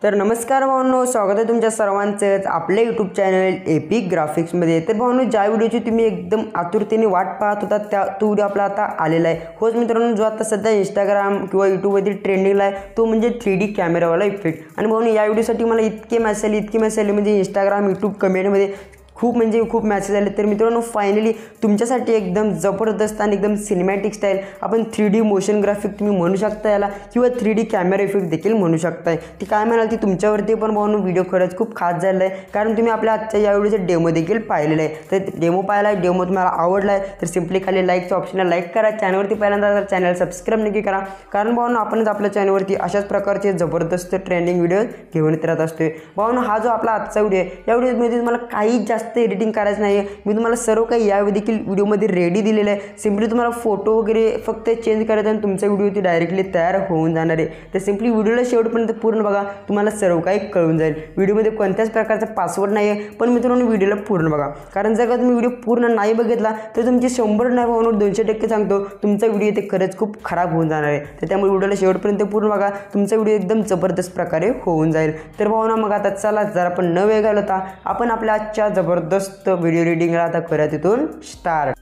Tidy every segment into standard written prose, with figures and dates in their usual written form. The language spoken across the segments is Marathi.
तर नमस्कार भावांनो, स्वागत आहे तुमच्या सर्वांचंच आपल्या यूट्यूब चॅनल एपिक ग्राफिक्समध्ये। तर भावांनो, ज्या व्हिडिओची तुम्ही एकदम आतुरतेने वाट पाहत होता तो व्हिडिओ आपला आता आलेला आहे। होच मित्रांनो, जो आता सध्या इंस्टाग्राम किंवा यूट्यूबवरती ट्रेंडिंगला आहे तो म्हणजे 3D कॅमेरावाला इफेक्ट। आणि भावांनो, या व्हिडिओसाठी मला इतके मेसेज आले म्हणजे इंस्टाग्राम यूट्यूब कमेंटमध्ये खूप मेसेज आले। तर मित्रांनो, फायनली तुमच्यासाठी एकदम जबरदस्त आणि एकदम सिनेमॅटिक स्टाईल आपण 3D मोशन ग्राफिक तुम्ही म्हणू शकता याला, किंवा 3D कॅमेरा इफेक्ट देखील म्हणू शकताय। ती काय म्हणाल ती तुमच्यावरती पण भावांनो व्हिडिओ खरंच खूप खास झालेला आहे, कारण तुम्ही आपल्या आजच्या या व्हिडिओचे डेमो देखील पाहिलेला आहे। तर डेमो पाहिला आहे, डेमो तुम्हाला आवडला आहे तर सिम्पली खाली लाईकच्या ऑप्शनला लाईक करा, चॅनलवरती पहिल्यांदा तर चॅनल सबस्क्राईब नक्की करा, कारण भावांनो आपणच आपल्या चॅनलवरती अशाच प्रकारचे जबरदस्त ट्रेंडिंग व्हिडिओ घेऊन येत राहत असतोय। भावांनो, हा जो आपला आजचा व्हिडिओ आहे, या व्हिडिओमध्ये तुम्हाला काही जास्त एडिटिंग करायचं नाही आहे। मी तुम्हाला सर्व काही या देखील व्हिडिओमध्ये रेडी दिलेलं आहे। सिम्पली तुम्हाला फोटो वगैरे फक्त चेंज करायचं आणि तुमचा व्हिडिओ ती डायरेक्टली तयार होऊन जाणार आहे। तर सिम्पली व्हिडिओला शेवटपर्यंत पूर्ण बघा, तुम्हाला सर्व काही कळून जाईल। व्हिडिओमध्ये कोणत्याच प्रकारचा पासवर्ड नाही आहे, पण मित्रांनो व्हिडिओला पूर्ण बघा, कारण जर का तुम्ही व्हिडिओ पूर्ण नाही बघितला तर तुमची 100 नाही भावांनो 200% सांगतो तुमचा व्हिडिओ ते खरंच खूप खराब होऊन जाणार आहे। तर त्यामुळे व्हिडिओला शेवटपर्यंत पूर्ण बघा, तुमचा व्हिडिओ एकदम जबरदस्त प्रकारे होऊन जाईल। तर भावांनो, मग आता चला जरा पण न वेळ घालवता आपण आपल्या आजच्या जबरदस्त व्हिडिओ रीडिंगला आता करूया तिथून स्टार्ट।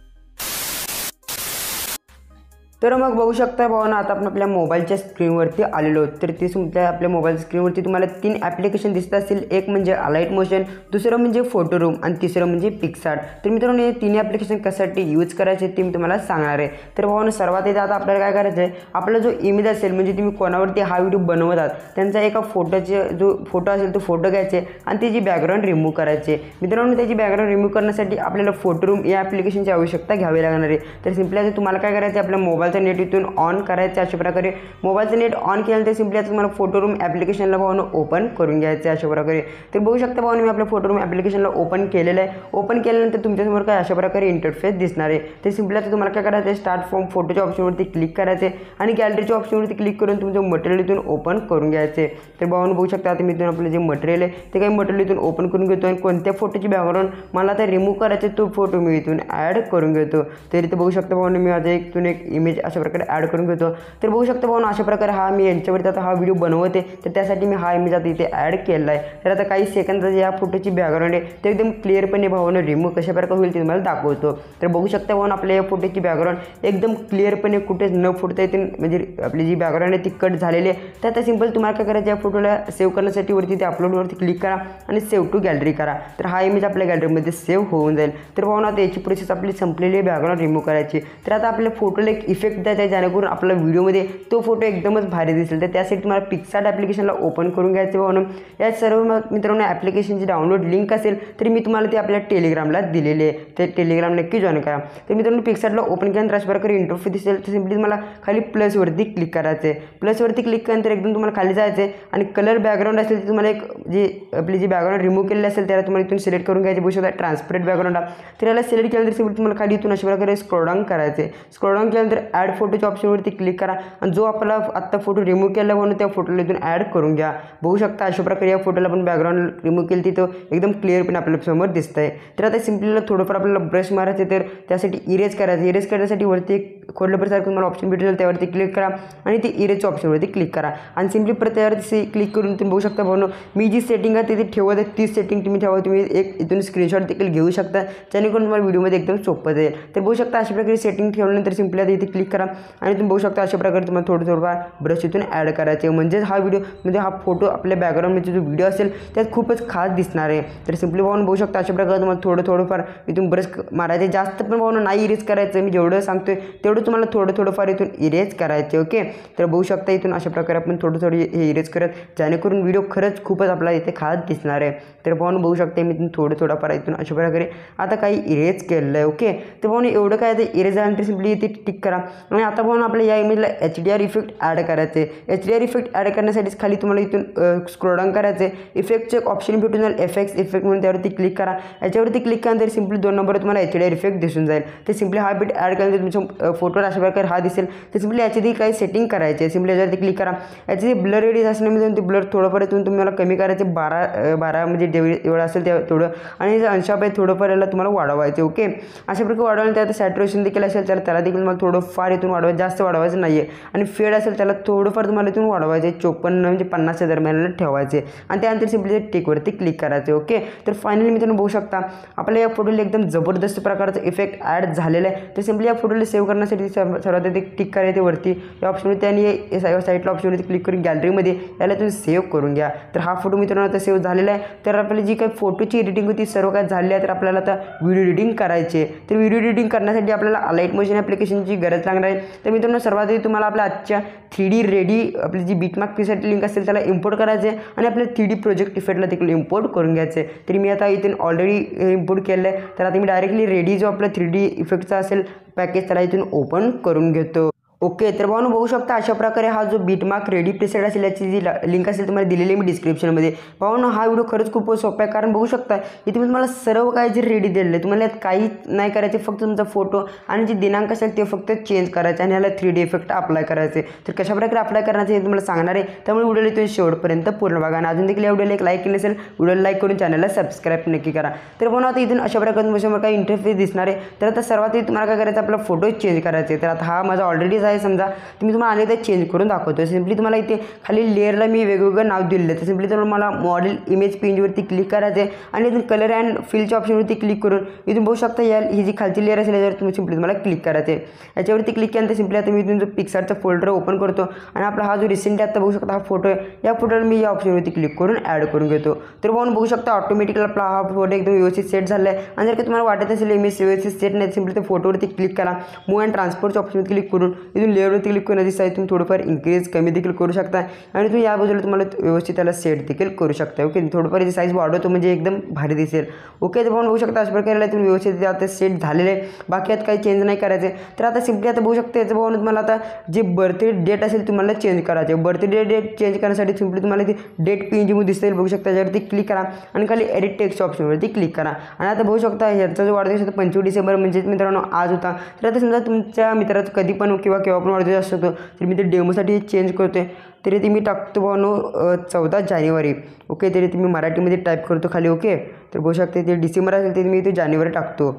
तर मग बघू शकता भावांनो, आता आपण आपल्या मोबाईलच्या स्क्रीनवरती आलेलो आहोत। तर ती तुमच्या आपल्या मोबाईल स्क्रीनवरती तुम्हाला 3 ॲप्लिकेशन दिसत असतील। एक म्हणजे अलाइट मोशन, दुसरं म्हणजे फोटो रूम आणि तिसरं म्हणजे पिक्सार्ट। तर मित्रांनो, हे 3 ॲप्लिकेशन कशासाठी यूज करायचे ते मी तुम्हाला सांगणार आहे। तर भावांनो, सर्वात आधी आता आपल्याला काय करायचं आहे, आपला जो इमेज असेल म्हणजे तुम्ही कोणावरती हा व्हिडिओ बनवत आहात त्यांचा एका फोटोचे जो फोटो असेल तो फोटो घ्यायचे आणि त्याची बॅकग्राऊंड रिमूव्ह करायचे। मित्रांनो, त्याची बॅकग्राऊंड रिमूव्ह करण्यासाठी आपल्याला फोटो रूम या ॲप्लिकेशनची आवश्यकता घ्यावी लागणार आहे। तर सिम्पली आता तुम्हाला काय करायचं आहे, आपल्या मोबाईल नेट इथून ऑन करायचं। अशा प्रकारे मोबाईलचं नेट ऑन केलं तर सिम्पली आता तुम्हाला फोटो रूम ॲप्लिकेशनला भावांनो ओपन करून घ्यायचं आहे अशा प्रकारे। तर बघू शकता भावांनो, मी आपल्या फोटो रूम ॲप्लिकेशनला ओपन केलेलं आहे। ओपन केल्यानंतर तुमच्यासमोर काय अशा प्रकारे इंटरफेस दिसणार आहे। तर सिम्पली आता तुम्हाला काय करायचं आहे, स्टार्ट फ्रॉम फोटोच्या ऑप्शनवरती क्लिक करायचे आणि गॅलरीच्या ऑप्शनवरती क्लिक करून तुमचं मटेरियल इथून ओपन करून घ्यायचे। तर भावांनो, बघू शकता आता मी इथून आपलं जे मटेरियल आहे ते काही मटेरियल इथून ओपन करून घेतो आणि कोणत्या फोटोची बॅकग्राऊंड मला आता रिमूव्ह करायचे तो फोटो मी इथून ॲड करून घेतो। तर इथे बघू शकता भावांनो, मी आता इथून एक इमेज अशा प्रकारे ॲड करून घेतो। तर बघू शकता भावांनो, अशा प्रकारे हा मी यांच्यावरती आता हा व्हिडिओ बनवते, तर त्यासाठी मी हा इमेज आता इथे ॲड केला आहे। तर आता काही सेकंदात या फोटोची बॅकग्राऊंड आहे ते एकदम क्लिअरपणे भावांनो रिमूव्ह कशा प्रकारे होईल ते तुम्हाला दाखवतो। तर बघू शकता भावांनो, आपल्या या फोटोची बॅकग्राऊंड एकदम क्लिअरपणे कुठेच न फुटता येते, म्हणजे आपली जी बॅकग्राऊंड आहे ती कट झालेली आहे। तर आता सिम्पल तुम्हाला काय करायचं, या फोटोला सेव्ह करण्यासाठी वरती ते अपलोडवरती क्लिक करा आणि सेव्ह टू गॅलरी करा। तर हा इमेज आपल्या गॅलरीमध्ये सेव्ह होऊन जाईल। तर भावांनो, आता याची प्रोसेस आपली संपलेली आहे बॅकग्राऊंड रिमूव्ह करायची। तर आता आपल्या फोटोला एक इफेक्ट द्यायचा आहे जेणेकरून आपल्या व्हिडिओमध्ये तो फोटो एकदमच भारी दिसेल। तर त्यासाठी तुम्हाला पिक्सार्ट ॲप्लिकेशनला ओपन करून घ्यायचं भावांनो। या सर्व मित्रांनो ॲप्लिकेशनची डाउनलोड लिंक असेल तर मी तुम्हाला ती आपल्या टेलिग्रामला दिलेली आहे, ते टेलिग्राम नक्की जॉईन करा। तर मित्रांनो, पिक्सार्टला ओपन केल्यानंतर अशा प्रकारे इंटरफेस दिसेल। तर सिम्पली तुम्हाला खाली प्लसवरती क्लिक करायचं आहे। प्लसवरती क्लिक केल्यानंतर एकदम तुम्हाला खाली जायचं आहे आणि कलर बॅकग्राऊंड असेल तर तुम्हाला एक जी आपली जी बॅकग्राऊंड रिमूव्ह केलेली असेल त्याला तुम्हाला इथून सिलेक्ट करून घ्यायचे। बघू शकता ट्रान्सपरंट बॅकग्राऊंड तर याला सिलेक्ट केल्यानंतर सिम्पली तुम्हाला खाली इथून अशा प्रकारे स्क्रॉल डाऊन करायचे। स्क्रॉल डाऊन केल्यानंतर ॲड फोटोच्या ऑप्शनवरती क्लिक करा आणि जो आपला आत्ता फोटो रिमूव्ह केला म्हणून त्या फोटोला इथून ॲड करून घ्या। बघू शकता अशा प्रकारे या फोटोला आपण बॅकग्राऊंड रिमूव्ह केली तिथं एकदम क्लिअरपणे आपल्या समोर दिसत आहे। तर आता सिम्पलीला थोडंफार आपल्याला ब्रश मारायचं, तर त्यासाठी इरेज करायचं। इरेज करण्यासाठी वरती एक खोडलंपरसारखं तुम्हाला ऑप्शन भेटेल, त्यावरती क्लिक करा आणि ती इरेजच्या ऑप्शनवरती क्लिक करा आणि सिम्पली परत त्यावरती क्लिक करून तुम्ही बघू शकता भावांनो, मी जी सेटिंग आहे तिथे ठेवत आहे तीच सेटिंग तुम्ही ठेवा। तुम्ही एक इथून स्क्रीनशॉट देखील घेऊ शकता जेणेकरून तुम्हाला व्हिडिओमध्ये एकदम सोपं जाईल। तर बघू शकता अशा प्रकारे सेटिंग ठेवल्यानंतर सिम्पली आता इथे क्लिक करा आणि तुम्ही बघू शकता अशा प्रकारे तुम्हाला थोडंफार ब्रश इथून ॲड करायचे, म्हणजे हा व्हिडिओ म्हणजे हा फोटो आपल्या बॅकग्राऊंडमध्ये जो व्हिडिओ असेल त्यात खूपच खास दिसणार आहे। तर सिम्पली भावांनो, बघू शकता अशा प्रकारे तुम्हाला थोडंफार इथून ब्रश मारायचे, जास्त पण भावांनो नाही इरेज करायचं। मी जेवढं सांगतोय तेवढं तुम्हाला थोडंफार इथून इरेज करायचे। ओके, तर बघू शकता इथून अशा प्रकारे आपण थोडं हे इरेज करत जेणेकरून व्हिडिओ खरंच खूपच आपला इथे खास दिसणार आहे। तर भावांनो, बघू शकता मी इथून थोडंफार इथून अशा प्रकारे आता काही इरेज केलेलं आहे। ओके, तर भावांनो एवढं काय ते इरेज झाल्यानंतर सिम्पली इथे टिक करा आणि आता भावांनो आपल्या या इमेजला HDR इफेक्ट ॲड करायचे। HDR इफेक्ट ॲड करण्यासाठी खाली तुम्हाला इथून स्क्रॉल डाऊन करायचे, इफेक्टचे एक ऑप्शन भेटून जाईल FX इफेक्ट म्हणून, त्यावरती क्लिक करा। याच्यावरती क्लिक केल्यानंतर सिम्पली 2 नंबर तुम्हाला HDR इफेक्ट दिसून जाईल। तर सिम्पली हा बिट ॲड केल्यानंतर तुमच्या फोटो अशा प्रकारे हा दिसेल. तर सिम्पली याच्यातही काही सेटिंग करायची आहे. सिम्पली याच्यावरती क्लिक करा. याचे जे ब्लर रेडियस असण्यामध्ये ते ब्लर थोडंफार इथून तुम्हाला कमी करायचे 12 म्हणजे एवढं असेल तेवढं, आणि जे अंशाप आहे थोडंफार याला तुम्हाला वाढवायचे. ओके, अशा प्रकारे वाढवलं. त्यात सॅच्युरेशन देखील असेल त्याला देखील तुम्हाला थोडंफार इथून वाढवायचं, जास्त वाढवायचं नाही आहे. आणि फेड असेल त्याला थोडंफार तुम्हाला इथून वाढवायचे, 54 म्हणजे 50च्या दरम्यान ठेवायचे. आणि त्यानंतर सिम्पली टिकवरती क्लिक करायचे. ओके, तर फायनली मित्रांनो बघू शकता आपल्या या फोटोला एकदम जबरदस्त प्रकारचा इफेक्ट ॲड झालेला आहे. तर सिम्पली या फोटोला सेव्ह करण्यासाठी सर्वात आधी टिक करायचे वरती या ऑप्शनवरती, आणि या साईडला ऑप्शनवरती क्लिक करून गॅलरीमध्ये याला तुम्ही सेव्ह करून घ्या. तर हा फोटो मित्रांनो आता सेव्ह झालेला आहे. तर आपल्याला जी काही फोटोची एडिटिंग होती सर्व काय झाली आहे. तर आपल्याला आता व्हिडिओ एडिटिंग करायची आहे. तर व्हिडिओ एडिटिंग करण्यासाठी आपल्याला अलाइट मोशन ॲप्लिकेशनची गरज लागणार आहे. तर मित्रांनो सर्वात आधी तुम्हाला आपल्या आजच्या 3D रेडी आपली जी बिटमार्क प्रीसेट लिंक असेल त्याला इम्पोर्ट करायचे आणि आपल्या 3D प्रोजेक्ट इफेक्टला देखील इम्पोर्ट करून घ्यायचे. तरी मी आता इथून ऑलरेडी इम्पोर्ट केलं आहे. तर आता मी डायरेक्टली रेडी जो आपला 3D इफेक्टचा असेल पॅकेज त्याला इथून ओपन करून घेतो. ओके, तर भावांनो बघू शकता अशा प्रकारे हा जो बिटमार्क रेडी प्रीसेट असेल याची जी लिंक असेल तुम्हाला दिलेली मी डिस्क्रिप्शनमध्ये. भावांनो हा व्हिडिओ खरंच खूप सोपा आहे, कारण बघू शकता इथे मी तुम्हाला सर्व काही जे रेडी दिलेलं आहे. तुम्हाला यात काही नाही करायचे, फक्त तुमचा फोटो आणि जे दिनांक असेल ते फक्त चेंज करायचे आणि याला 3D इफेक्ट अप्लाय करायचे. तर कशा प्रकारे अप्लाय करायचे हे तुम्हाला सांगणार आहे. त्यामुळे व्हिडिओला तुम्ही शेवटपर्यंत पूर्ण बघा. आणि अजून देखील या व्हिडिओला एक लाईक केलं असेल, व्हिडिओला लाईक करून चॅनलला सबस्क्राईब नक्की करा. तर भावांनो आता इथून अशा प्रकारे काही इंटरफेस दिसणार आहे. तर आता सर्वात आधी तुम्हाला काय करायचं, आपला फोटो चेंज करायचे. तर आता हा माझा ऑलरेडीच आहे समजा, तुम्हाला आले तर चेंज करून दाखवतो. सिम्पली तुम्हाला इथे खाली लेअरला मी वेगवेगळं नाव दिलेलं आहे. तर सिम्पली तुम्हाला मॉडेल इमेज पेंजवरती क्लिक करायचं आहे आणि इथून कलर अँड फिलच्या ऑप्शनवरती क्लिक करून इथून बघू शकता ही जी खालची लेअर असेल याच्यावर तुम्ही सिम्पली तुम्हाला क्लिक करायचं आहे. याच्यावरती क्लिक केल्यानंतर सिम्पली आता मी इथून जो पिक्सारचा फोल्डर ओपन करतो आणि आपला हा जो रिसेंट आता बघू शकता हा फोटो आहे, या फोटोला मी या ऑप्शनवरती क्लिक करून ॲड करून घेतो. तर पाहून बघू शकता ऑटोमॅटिकली आपला हा फोटो एकदम व्यवस्थित सेट झाला आहे. आणि जर का तुम्हाला वाटत असेल इमेज व्यवस्थित सेट नाही, सिम्पली त्या फोटोवरती क्लिक करा, मूव्ह अँड ट्रान्सफरच्या ऑप्शनवरती क्लिक करून इथून लेअरवरती क्लिक करून इथून थोडंफार इंक्रीज कमी देखील करू शकता आणि तुम्ही या बाजूला तुम्हाला व्यवस्थित त्याला सेट देखील करू शकता. ओके, थोडंफार याची साईज वाढवतो म्हणजे एकदम भारी दिसेल. ओके, तर पाहून बघू शकता अशा प्रकारे तुम्ही व्यवस्थित आता सेट झालेले आहे. बाकी यात काही चेंज नाही करायचे. तर आता सिम्पली आता बघू शकता याचं पाहून तुम्हाला आता जे बर्थडे डेट असेल तुम्हाला चेंज करायचे. बर्थडे डेट चेंज करण्यासाठी सिम्पली तुम्हाला इथे डेट पेंजमध्ये दिसेल बघू शकता, त्याच्यावरती क्लिक करा आणि खाली एडिट टेक्स्ट ऑप्शनवरती क्लिक करा. आणि आता बघू शकता ह्याचा जो वाढदिवस होता 25 डिसेंबर म्हणजे मित्रांनो आज होता. तर आता समजा तुमच्या मित्राचं कधी पण किंवा केव्हा पण वाढदिवस असतो, तर मी ते डेमोसाठी चेंज करतोय. तरी ते मी टाकतो भावांनो 14 जानेवारी. ओके, तरी ते मी मराठीमध्ये टाईप करतो खाली. ओके, तर बघू शकते ते डिसेंबर असेल ते मी इथे जानेवारी टाकतो.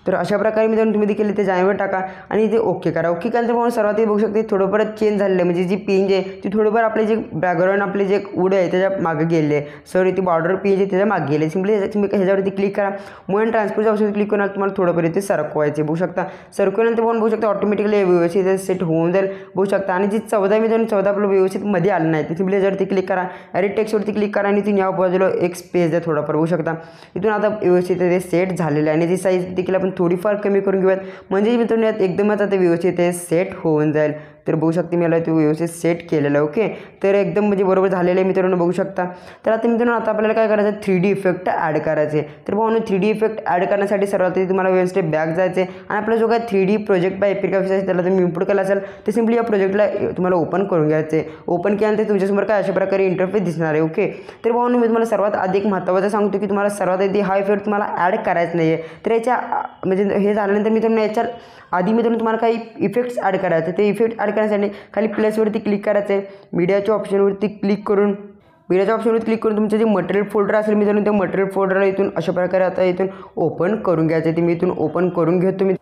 तर अशा प्रकारे मित्रांनो तुम्ही देखील ते जानेवारी टाका आणि इथे ओके करा. ओके केल्यानंतर पाहून सर्वात बघू शकते थोडंफार चेंज झालेलं आहे. म्हणजे जी पेंज आहे ती थोडंफार आपले जे बॅकग्राऊंड आपले जे वूड आहे त्याच्या मागे गेले आहे. सॉरी ती बॉर्डर पेंज आहे त्याच्या मागे गेले. सिम्पली तुम्ही ह्याच्यावरती क्लिक करा, मूव्ह अँड ट्रान्सफरच्या ऑप्शन क्लिक करून तुम्हाला थोडंफार इथे सरकवायचे. बघू शकता सरकवल्यानंतर पण बघू शकता ऑटोमॅटिकली व्यवस्थित सेट होऊन जाईल बघू शकता. आणि जी 14 मित्रांनो 14 आपलं व्यवस्थित मध्ये आलं नाही ते सिम्पली ह्याच्यावरती क्लिक करा, एडिट टेक्स्टवरती क्लिक करा आणि इथून या बाजूला एक स्पेस द्या थोडाफार बघू शकता. इथून आता व्यवस्थित ते सेट झालेलं आहे आणि ती साईज देखील आपण थोडीफार कमी करून घेऊयात म्हणजे मित्रांनो यात एकदमच आता व्यवस्थित सेट होऊन जाईल. तर बघू शकते मी याला ते व्यवस्थित सेट केलेलं आहे. ओके, तर एकदम म्हणजे बरोबर झालेलं आहे मित्रांनो बघू शकता. तर आता मित्रांनो आता आपल्याला काय करायचं 3D इफेक्ट ॲड करायचे. तर भावांनो 3D इफेक्ट ॲड करण्यासाठी सर्वात आधी तुम्हाला व्यवस्थित बॅक जायचे आणि आपला जो काय 3D project by epic office आहे त्याला तुम्ही इम्पोर्ट केला असेल तर सिम्पली या प्रोजेक्टला तुम्हाला ओपन करून घ्यायचे. ओपन केल्यानंतर तुमच्यासमोर काय अशा प्रकारे इंटरफेस दिसणार आहे. ओके, तर भावांनो मी तुम्हाला सर्वात आधी एक महत्त्वाचं सांगतो की तुम्हाला सर्वात आधी हा इफेक्ट तुम्हाला ॲड करायचं नाही आहे. तर याच्या म्हणजे हे झाल्यानंतर मित्रांनो याच्या आधी मित्रांनो तुम्हाला काही इफेक्ट्स ॲड करायचे. ते इफेक्ट ॲड करण्यासाठी खाली प्लसवरती क्लिक करायचं आहे, मीडियाच्या ऑप्शनवरती क्लिक करून तुमचं जे मटेरियल फोल्डर असेल मित्रांनो त्या मटेरियल फोल्डरला इथून अशा प्रकारे आता इथून ओपन करून घ्यायचं आहे. ते मी इथून ओपन करून घेतो. मी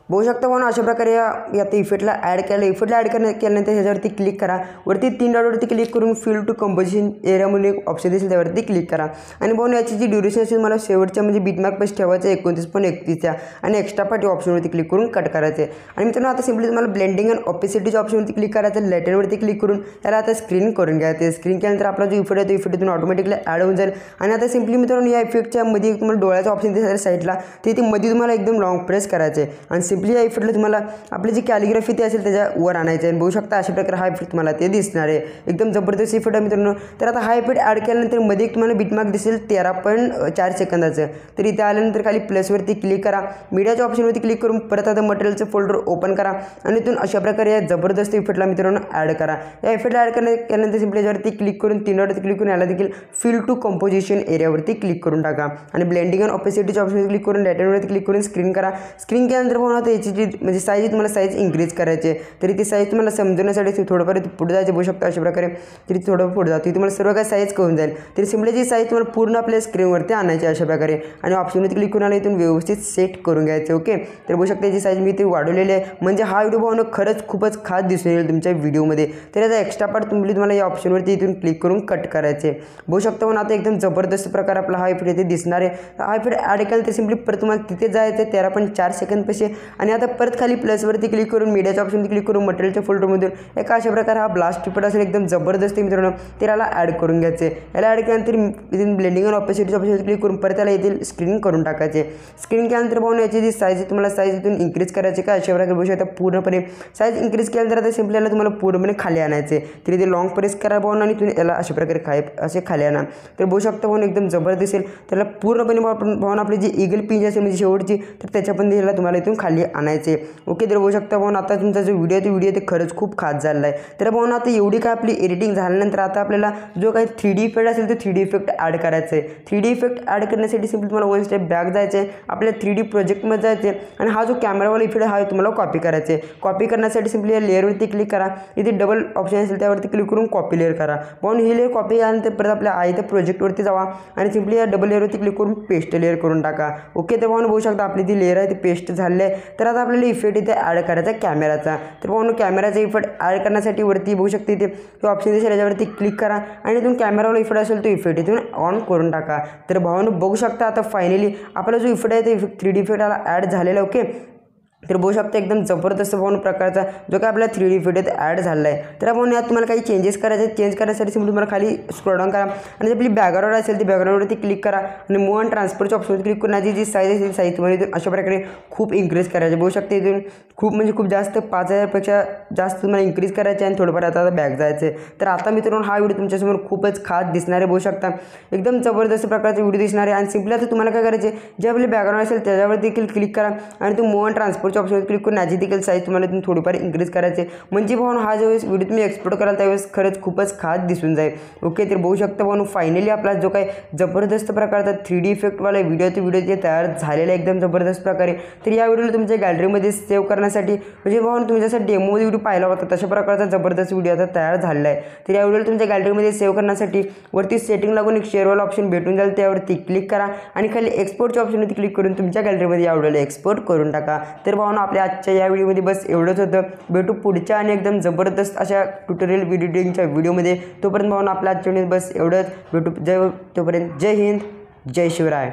बघू शकता म्हणून अशा प्रकारे यात इफेक्टला ॲड केलं. इफेक्टला ॲड केल्यानंतर ह्याच्यावरती क्लिक करा, वरती 3 डॉटवरती क्लिक करून फिल टू कंपोजिशन एरिया म्हणून एक ऑप्शन दिसेल त्यावरती क्लिक करा. आणि बघून याची जी ड्युरेशन असेल मला शेवटच्या म्हणजे बिटमार्क पेज ठेवायचं 29.31 आणि एक्स्ट्रा पार्टी ऑप्शनवरती क्लिक करून कट करायचे. आणि मित्रांनो आता सिम्पली तुम्हाला ब्लेंडिंग अँड ऑपेसिटीच्या ऑप्शनवरती क्लिक करायचं, लेटरवरती क्लिक करून त्याला आता स्क्रीन करून घ्यायचं. स्क्रीन केल्यानंतर आपला जो इफेक्ट आहे तो इफेक्ट इथून ऑटोमॅटिकली ॲड होऊन जाईल. आणि आता सिम्पली मित्रांनो या इफेक्टच्या मध्ये तुम्हाला डोळ्याचा ऑप्शन दिसेल साईडला ते मध्ये तुम्हाला एकदम लॉंग प्रेस करायचे आणि सिम्पली या इफेक्टला तुम्हाला आपली जी कॅलिग्राफी ते असेल त्याच्यावर आणायचं आहे. बघू शकता अशा प्रकारे हा इफेक्ट तुम्हाला ते दिसणार आहे. एकदम जबरदस्त इफेक्ट आहे मित्रांनो. तर आता हा इफेक्ट ॲड केल्यानंतर मध्ये एक तुम्हाला बिटमार्क दिसेल 13.4 सेकंदाचं. तर इथे आल्यानंतर खाली प्लसवरती क्लिक करा, मीडियाच्या ऑप्शनवरती क्लिक करून परत आता मटेरियलचं फोल्डर ओपन करा आणि इथून अशा प्रकारे या जबरदस्त इफेक्टला मित्रांनो ॲड करा. या इफेक्टला ॲड केल्यानंतर सिम्पली याच्यावरती क्लिक करून 3 डॉटवरती क्लिक करून याला देखील फिल टू कंपोजिशन एरियावरती क्लिक करून टाका आणि ब्लेंडिंग अँड ऑपेसिटीच्या ऑप्शनवरती क्लिक करून लेटरवरती क्लिक करून स्क्रीन करा. स्क्रीन केल्यानंतर पाहून आता याची जी म्हणजे साईज तुम्हाला साईज इन्क्रीज करायची आहे, तरी ती साईज तुम्हाला समजण्यासाठी थोडंफार पुढे जायचं बघू शकता अशा प्रकारे. तरी थोडं पुढे जातो तुम्हाला सर्व काही साईज कळून जाईल. तरी सिम्पली जी साईज तुम्हाला पूर्ण आपल्या स्क्रीनवरती आणायची अशा प्रकारे आणि ऑप्शनवरती क्लिक करून आला इथून व्यवस्थित सेट करून घ्यायचं. ओके, तर बघू शकता याची साईज मी इथे वाढवलेली आहे. म्हणजे हा व्हिडिओ भावना खरंच खूपच खास दिसून येईल तुमच्या व्हिडिओमध्ये. तर याचा एक्स्ट्रा पार्ट तुम्हाला या ऑप्शनवरती इथून क्लिक करून कट करायचे. बघू शकता म्हणून आता एकदम जबरदस्त प्रकार आपला हा इफेक्ट इथे दिसणार आहे. हा इफेक्ट ॲड केला तर सिम्पली परत तुम्हाला तिथे जायचं 13.4 सेकंद पैसे आणि आता परत खाली प्लसवरती क्लिक करून मीडियाच्या ऑप्शनवरती क्लिक करून मटेरियलच्या फोल्डरमधून एका अशा प्रकारे हा ब्लास्ट इफेक्ट असेल एकदम जबरदस्त मित्रांनो. तर याला ॲड करून घ्यायचे. याला ॲड केल्यानंतर इथून ब्लेंडिंग आणि ऑपेसिटीच्या ऑप्शनवरती क्लिक करून परत त्याला येथील स्क्रीन करून टाकायचे. स्क्रीन केल्यानंतर पाहून याची जी साईज आहे तुम्हाला साईज इथून इन्क्रीज करायची का अशा प्रकारे बघू शकता पूर्णपणे साईज इन्क्रीज केल्यानंतर आता सिम्पली याला तुम्हाला पूर्णपणे खाली आणायचे. तरी ते लॉंग प्रेस करा पाहून आणि तुम्ही याला अशा प्रकारे असे खाली आणा. तर बघू शकता पाहून एकदम जबरदस्त दिसेल. त्याला पूर्णपणे पाहून आपली जी ईगल पिंच असेल म्हणजे शेवटची तर त्याच्या पण याला तुम्हाला इथून खाली आणायचे. ओके, तर बघू शकता पाहून आता तुमचा जो व्हिडिओ ते खरंच खूप खास झालेला आहे. तर पाहून आता एवढी काय आपली एडिटिंग झाल्यानंतर आता आपल्याला जो काही 3D इफेक्ट असेल तो 3D इफेक्ट ॲड करायचा आहे. 3D इफेक्ट ॲड करण्यासाठी सिम्पली तुम्हाला वन स्टेप बॅक जायचं आहे. आपल्या 3D प्रोजेक्टमध्ये जायचं आहे आणि हा जो कॅमेरावाला इफेक्ट हा तुम्हाला कॉपी करायचा आहे. कॉपी करण्यासाठी सिम्पली या लेअरवरती क्लिक करा. इथे डबल ऑप्शन असेल त्यावरती क्लिक करून कॉपी लेअर करा. पाहून ही लेअर कॉपी झाल्यानंतर परत आपल्या त्या प्रोजेक्टवरती जावा आणि सिम्पली या डबल लेअरवरती क्लिक करून पेस्ट लेअर करून टाका. ओके, तर पाहून बघू शकता आपली ती लेअर आहे ती पेस्ट झालेली आहे. तर आता आपल्याला इफेक्ट इथे ॲड करायचा कॅमेराचा. तर पाहून कॅमेराचा इफेक्ट ॲड करण्यासाठी वरती बघू शकते इथे ऑप्शन दिसेल याच्यावरती क्लिक करा आणि इथून कॅमेरावाला इफेक्ट असेल तो इफेक्ट इथून ऑन करून टाका. तर भावानं बघू शकता आता फायनली आपला जो इफेक्ट आहे तो 3D इफेक्ट आला ॲड झालेला. ओके, तर बघू शकता एकदम जबरदस्त पाहून प्रकारचा जो काय आपला 3D इफेक्ट आहे ॲड झाला आहे. तर आपण यात तुम्हाला काही चेंजेस करायचे. चेंज करण्यासाठी सिम्पली तुम्हाला खाली स्क्रॉल डाऊन करा आणि आपली बॅकग्राऊंड असेल ती बॅकग्राऊंडवरती क्लिक करा आणि मूव्ह अँड ट्रान्सफरच्या ऑप्शनवरती क्लिक करून जी साईज आहे ती साईज तुम्हाला इथून अशा प्रकारे खूप इन्क्रीज करायचे. बघू शकता इथून खूप म्हणजे खूप जास्त 5000पेक्षा जास्त तुम्हाला इन्क्रीज करायचे आणि थोडंफार आता बॅक जायचे. तर आता मित्रांनो हा व्हिडिओ तुमच्यासमोर खूपच खास दिसणार आहे. बघू शकता एकदम जबरदस्त प्रकारचा व्हिडिओ दिसणार आहे आणि सिम्पली आता तुम्हाला काय करायचे जे आपले बॅकग्राऊंड असेल त्याच्यावर देखील क्लिक करा आणि तो मूव्ह अँड ट्रान्सफरच्या ऑप्शनवर क्लिक करून देखील साईज तुम्हाला इथून थोडीफार इन्क्रीज करायचे. म्हणजे पाहून हा ज्यावेळेस व्हिडिओ तुम्ही एक्सपोर्ट कराल त्यावेळेस खरंच खूपच खास दिसून जाईल. ओके, तर बघू शकता पाहून फायनली आपला जो काही जबरदस्त प्रकारचा 3D इफेक्टवाला व्हिडिओ जे तयार झालेला आहे एकदम जबरदस्त प्रकारे. तर या व्हिडिओला तुमच्या गॅलरीमध्ये सेव्ह करण्यासाठी म्हणजे पाहून तुम्ही जसं डेमो व्हिडिओ पाहिला होता तशा प्रकारचा जबरदस्त व्हिडिओ आता तयार झालेला आहे. तर या व्हिडिओला तुमच्या गॅलरीमध्ये सेव्ह करण्यासाठी वरती सेटिंग लागून एक शेअरवाला ऑप्शन भेटून जाईल त्यावरती क्लिक करा आणि खाली एक्सपोर्टच्या ऑप्शनवरती क्लिक करून तुमच्या गॅलरीमध्ये या व्हिडिओला एक्सपोर्ट करून टाका. तर पाहून आपल्या आजच्या या व्हिडिओमध्ये बस एवढंच होतं. भेटू पुढच्या आणि एकदम जबरदस्त अशा ट्युटोरियल एडिटिंगच्या व्हिडिओमध्ये. तोपर्यंत पाहून आपल्या आजच्या व्हिडिओ बस एवढंच. भेटू तोपर्यंत जय हिंद, जय शिवराय.